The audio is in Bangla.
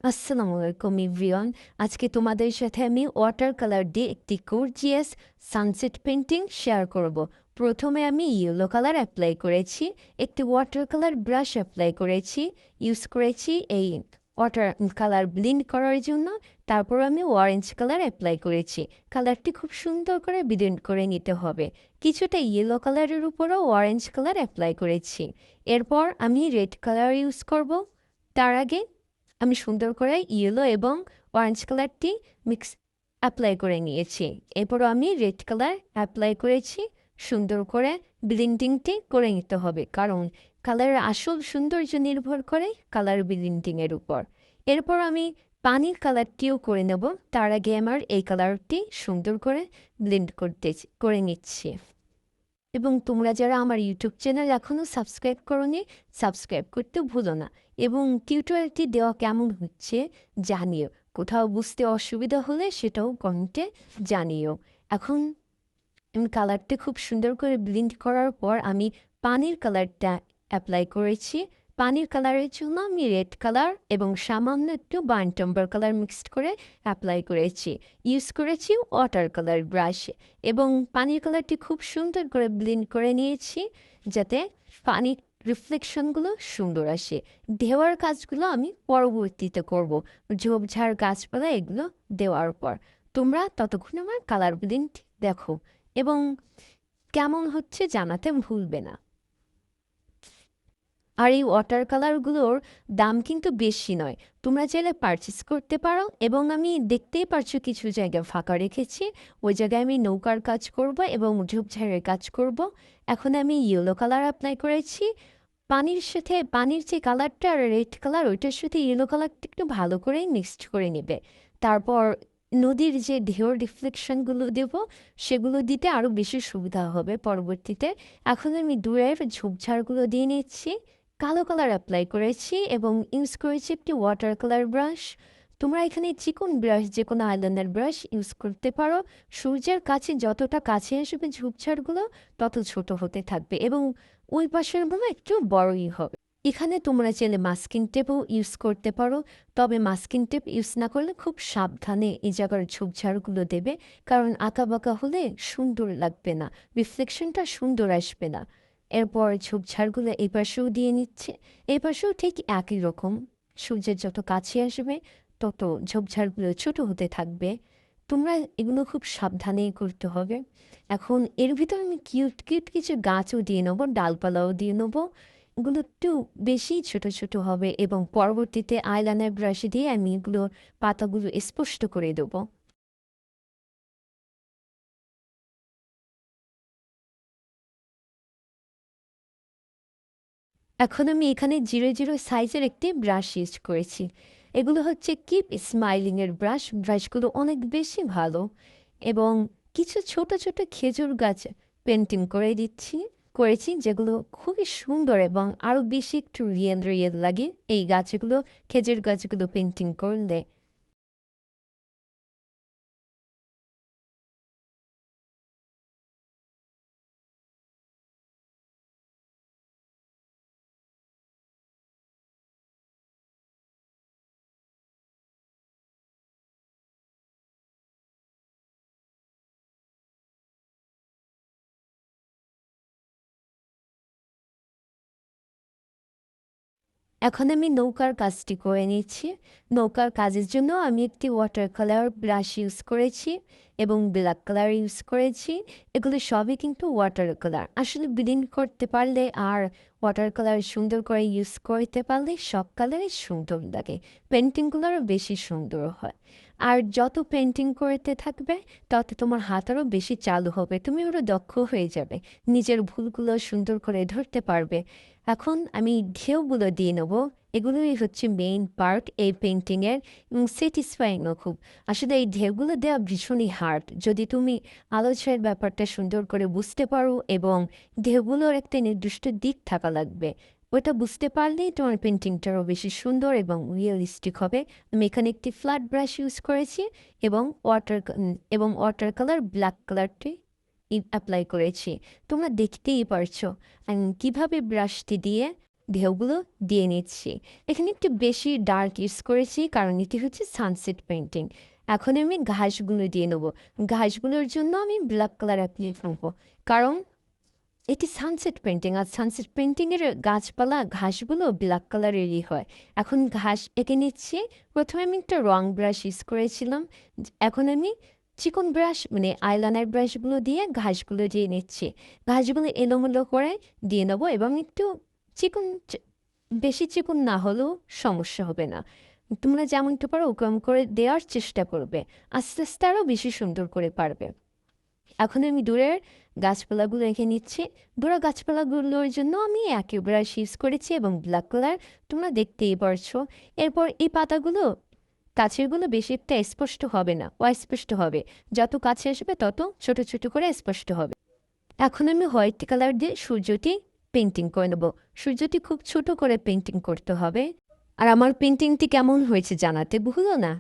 আসসালামু আলাইকুম এভরিওয়ান। আজকে তোমাদের সাথে আমি ওয়াটার কালার দিয়ে একটি গর্জিয়াস সানসেট পেন্টিং শেয়ার করব। প্রথমে আমি ইয়েলো কালার অ্যাপ্লাই করেছি, একটি ওয়াটার কালার ব্রাশ অ্যাপ্লাই করেছি, ইউজ করেছি এই ওয়াটার কালার ব্লেন্ড করার জন্য। তারপর আমি অরেঞ্জ কালার অ্যাপ্লাই করেছি। কালারটি খুব সুন্দর করে ব্লেন্ড করে নিতে হবে। কিছুটা ইয়েলো কালারের উপরও অরেঞ্জ কালার অ্যাপ্লাই করেছি। এরপর আমি রেড কালার ইউজ করব। তার আগে আমি সুন্দর করে ইয়েলো এবং অরেঞ্জ কালারটি মিক্স অ্যাপ্লাই করে নিয়েছি। এরপরও আমি রেড কালার অ্যাপ্লাই করেছি। সুন্দর করে ব্লেন্ডিংটি করে নিতে হবে, কারণ কালারের আসল সৌন্দর্য নির্ভর করে কালার ব্লেন্ডিংয়ের উপর। এরপর আমি পানির কালারটিও করে নেব। তার আগে আমার এই কালারটি সুন্দর করে ব্লেন্ড করে নিচ্ছি। এবং তোমরা যারা আমার ইউটিউব চ্যানেল এখনও সাবস্ক্রাইব করোনি, সাবস্ক্রাইব করতে ভুলো না। এবং টিউটোরিয়ালটি দেওয়া কেমন হচ্ছে জানিও। কোথাও বুঝতে অসুবিধা হলে সেটাও কমেন্টে জানিও। এখন আমি কালারটা খুব সুন্দর করে ব্লেন্ড করার পর আমি পানির কালারটা অ্যাপ্লাই করেছি। পানির কালারের জন্য আমি রেড কালার এবং সামান্য একটু বার্ন টাম্বার কালার মিক্সড করে অ্যাপ্লাই করেছি। ইউজ করেছি ওয়াটার কালার ব্রাশ এবং পানির কালারটি খুব সুন্দর করে ব্লেন্ড করে নিয়েছি, যাতে পানির রিফ্লেকশনগুলো সুন্দর আসে। দেওয়ার কাজগুলো আমি পরবর্তীতে করব, ঝোপঝাড় গাছপালা এগুলো দেওয়ার পর। তোমরা ততক্ষণ আমার কালার ব্লেন্ড দেখো এবং কেমন হচ্ছে জানাতে ভুলবে না। আর এই ওয়াটার কালারগুলোর দাম কিন্তু বেশি নয়, তোমরা চাইলে পারচেস করতে পারো। এবং আমি দেখতেই পারছো কিছু জায়গা ফাঁকা রেখেছি, ওই জায়গায় আমি নৌকার কাজ করব এবং ঝোপঝাড়ের কাজ করব। এখন আমি ইয়েলো কালার অ্যাপ্লাই করেছি। পানির সাথে পানির যে কালারটা আর রেড কালার ওইটার সাথে ইয়েলো কালারটা একটু ভালো করে মিক্সড করে নেবে। তারপর নদীর যে ঢেউর রিফ্লেকশনগুলো দেব, সেগুলো দিতে আরও বেশি সুবিধা হবে পরবর্তীতে। এখন আমি দূরের ঝোপঝাড়গুলো দিয়ে নিচ্ছি। কালো কালার অ্যাপ্লাই করেছি এবং ইউজ করেছি একটি ওয়াটার কালার ব্রাশ। তোমরা এখানে চিকন ব্রাশ, যে কোনো আইলাইনার ব্রাশ ইউজ করতে পারো। সূর্যের কাছে যতটা কাছে আসবে ঝোপঝাড়গুলো, তত ছোট হতে থাকবে এবং ওই পাশের গুলো একটু বড়ই হবে। এখানে তোমরা চাইলে মাস্কিং টেপও ইউজ করতে পারো, তবে মাস্কিং টেপ ইউজ না করলে খুব সাবধানে এই জায়গার ঝোপঝাড়গুলো দেবে, কারণ আঁকাবাঁকা হলে সুন্দর লাগবে না, রিফ্লেকশনটা সুন্দর আসবে না। এরপর ঝোপঝাড়গুলো এই পাশেও দিয়ে নিচ্ছে। এই পাশেও ঠিক একই রকম, সূর্যের যত কাছে আসবে তত ঝোপঝাড়গুলো ছোট হতে থাকবে। তোমরা এগুলো খুব সাবধানেই করতে হবে। এখন এর ভিতর আমি কিউট কিউট কিছু গাছও দিয়ে নেবো, ডালপালাও দিয়ে নেবো। এগুলো একটু বেশি ছোট ছোট হবে এবং পরবর্তীতে আইলাইনার ব্রাশ দিয়ে আমি এগুলোর পাতাগুলো স্পষ্ট করে দেবো। এখন আমি এখানে 0 0 সাইজের একটি ব্রাশ ইউজ করেছি। এগুলো হচ্ছে কিপ স্মাইলিংয়ের ব্রাশ। ব্রাশগুলো অনেক বেশি ভালো। এবং কিছু ছোট ছোট খেজুর গাছ পেন্টিং করেছি, যেগুলো খুবই সুন্দর এবং আরও বেশি একটু রিয়েল রিয়েল লাগে এই গাছগুলো, খেজুর গাছগুলো পেন্টিং করলে। এখন আমি নৌকার কাজটি করে নিচ্ছি। নৌকার কাজের জন্য আমি একটি ওয়াটার কালার ব্রাশ ইউজ করেছি এবং ব্ল্যাক কালার ইউজ করেছি। এগুলো সবই কিন্তু ওয়াটার কালার। আসলে ব্লেন্ড করতে পারলে আর ওয়াটার কালার সুন্দর করে ইউজ করতে পারলে সব কালারই সুন্দর লাগে, পেন্টিংগুলোরও বেশি সুন্দর হয়। আর যত পেন্টিং করতে থাকবে, তত তোমার হাত আরও বেশি চালু হবে, তুমি আরও দক্ষ হয়ে যাবে, নিজের ভুলগুলো সুন্দর করে ধরতে পারবে। এখন আমি ঢেউগুলো দিয়ে নেবো। এগুলোই হচ্ছে মেইন পার্ট এই পেন্টিংয়ের এবং স্যাটিসফাইংও খুব। আসলে এই ঢেউগুলো দেওয়া ভীষণই হার্ড, যদি তুমি আলোচনার ব্যাপারটা সুন্দর করে বুঝতে পারো এবং ঢেউগুলোর একটা নির্দিষ্ট দিক থাকা লাগবে, ওটা বুঝতে পারলেই তোমার পেন্টিংটারও বেশি সুন্দর এবং রিয়েলিস্টিক হবে। আমি এখানে একটি ফ্ল্যাট ব্রাশ ইউজ করেছি এবং ওয়াটার কালার ব্ল্যাক কালারটি অ্যাপ্লাই করেছি। তোমরা দেখতেই পারছো আমি কিভাবে ব্রাশটি দিয়ে ঢেউগুলো দিয়ে নিচ্ছি। এখানে একটু বেশি ডার্ক ইউজ করেছি কারণ এটি হচ্ছে সানসেট পেন্টিং। এখন আমি ঘাসগুলো দিয়ে নেবো। ঘাসগুলোর জন্য আমি ব্ল্যাক কালার অ্যাপ্লাই করবো, কারণ এটি সানসেট পেন্টিং, আর সানসেট পেন্টিংয়ের গাছপালা ঘাসগুলো ব্ল্যাক কালারেরই হয়। এখন ঘাস এঁকে নিচ্ছি। প্রথমে আমি একটা রং ব্রাশ ইউজ করেছিলাম, এখন আমি চিকন ব্রাশ মানে আইলাইনার ব্রাশগুলো দিয়ে ঘাসগুলো দিয়ে নিচ্ছি। ঘাসগুলো এলোমেলো করে দিয়ে নেবো এবং একটু চিকন বেশি চিকন না হলেও সমস্যা হবে না। তোমরা যেমনটা পারো ওরকম করে দেওয়ার চেষ্টা করবে, আস্তে আস্তে আরও বেশি সুন্দর করে পারবে। এখন আমি দূরের গাছপালাগুলো এঁকে নিচ্ছি। দূরের গাছপালাগুলোর জন্য আমি একই ব্রাশ ইউজ করেছি এবং ব্ল্যাক কালার তোমরা দেখতেই পারছো। এরপর এই পাতাগুলো কাছেরগুলো বেশি একটা স্পষ্ট হবে না, অস্পষ্ট হবে। যত কাছে আসবে তত ছোট ছোট করে স্পষ্ট হবে। এখন আমি হোয়াইট কালার দিয়ে সূর্যটি পেন্টিং করে নেবো। সূর্যটি খুব ছোট করে পেন্টিং করতে হবে। আর আমার পেন্টিংটি কেমন হয়েছে জানাতে ভুলো না।